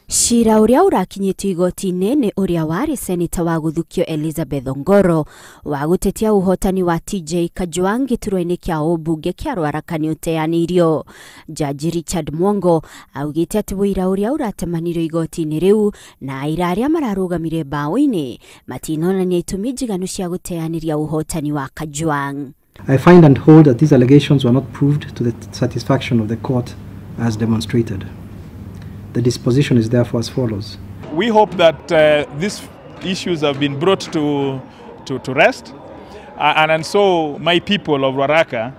Shira uria urakinyitio igoti-inĩ nĩ uria wari seneta wa guthukio Elizabeth Ongoro wa gutetia uhotani wa TJ Kajwang gĩturwa-inĩ kĩa ũmbunge kĩa Ruaraka nĩ ũteanĩirio. Jaji Richard Mwongo augĩte atĩ wĩra uria uratemanirio igoti-inĩ rĩu na aira arĩa mararũgamire mbaũ-inĩ matinonania itũmi njiganu cia guteanĩria uhotani wa Kajwang. I find and hold that these allegations were not proved to the satisfaction of the court as demonstrated. The disposition is therefore as follows. We hope that these issues have been brought to rest, and so my people of Ruaraka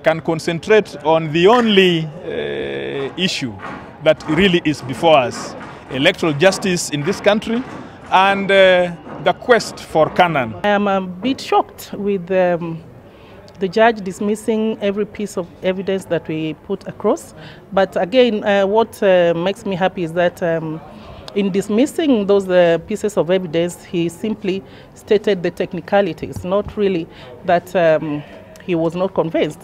can concentrate on the only issue that really is before us: electoral justice in this country and the quest for Canaan. I am a bit shocked with the judge dismissing every piece of evidence that we put across. But again, what makes me happy is that in dismissing those pieces of evidence, he simply stated the technicalities, not really that he was not convinced.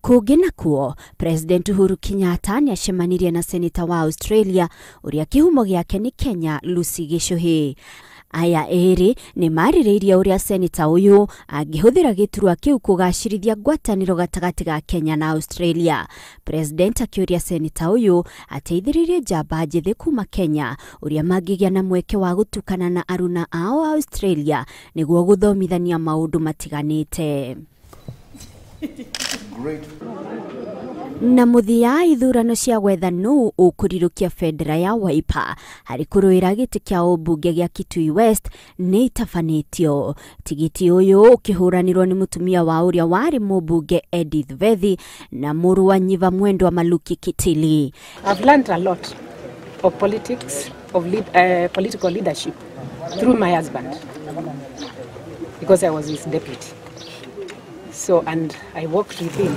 Kũngĩ nakuo, President Uhuru Kenyatta nĩ acemanirie na seneta wa Australia uria kĩhumo gĩake nĩ Kenya, Lucy Gichũhĩ. Aya erĩ nĩ marĩrĩirie uria seneta ũyũ angĩhũthĩra gĩturwa kĩu kũgacĩrithia ngwatanĩro gatagatĩ ga Kenya na Australia. President akĩũria seneta ũyũ ateithĩrĩrie njamba njĩthĩ kuma Kenya uria mangĩgĩa na mweke wa gũtukana na aruna ao Australia nĩguo gũthomithania maũndũ matiganĩte. Na muthia ithurano cia gwetha nũ ũkũrirũkia bendera ya Wiper harĩ kũrũĩra gĩtĩ kĩa ũmbunge gĩa Kitui West nĩ itabanĩtio. Tigiti ũyũ ũkĩhũranĩrwo nĩ mũtumia wa ũrĩa warĩ mũmbunge Edith Vethi na mũrũ wa Nyiva Mwendwa Maluki Kitili. I've learned a lot of politics, of political leadership through my husband because I was his deputy. So, and I worked with him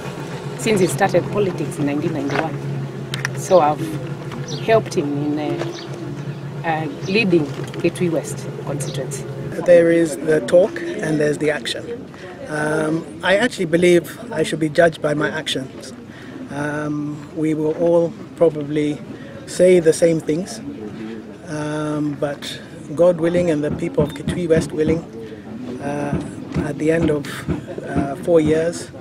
since he started politics in 1991. So I've helped him in leading Kitui West constituency. There is the talk and there's the action. I actually believe I should be judged by my actions. We will all probably say the same things, but God willing and the people of Kitui West willing, at the end of 4 years,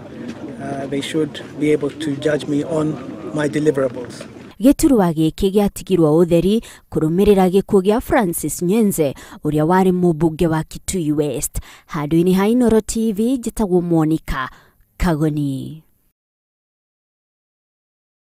they should be able to judge me on my deliverables. Gĩturwa gĩkĩ gĩatigirwo ũtheri kũrũmĩrĩra gĩkuũ gĩa Francis Nyenze ũrĩa warĩ mũmbunge wa Kitui West. Handũ-inĩ ha Inooro TV njĩtagwo Monica Kagoni.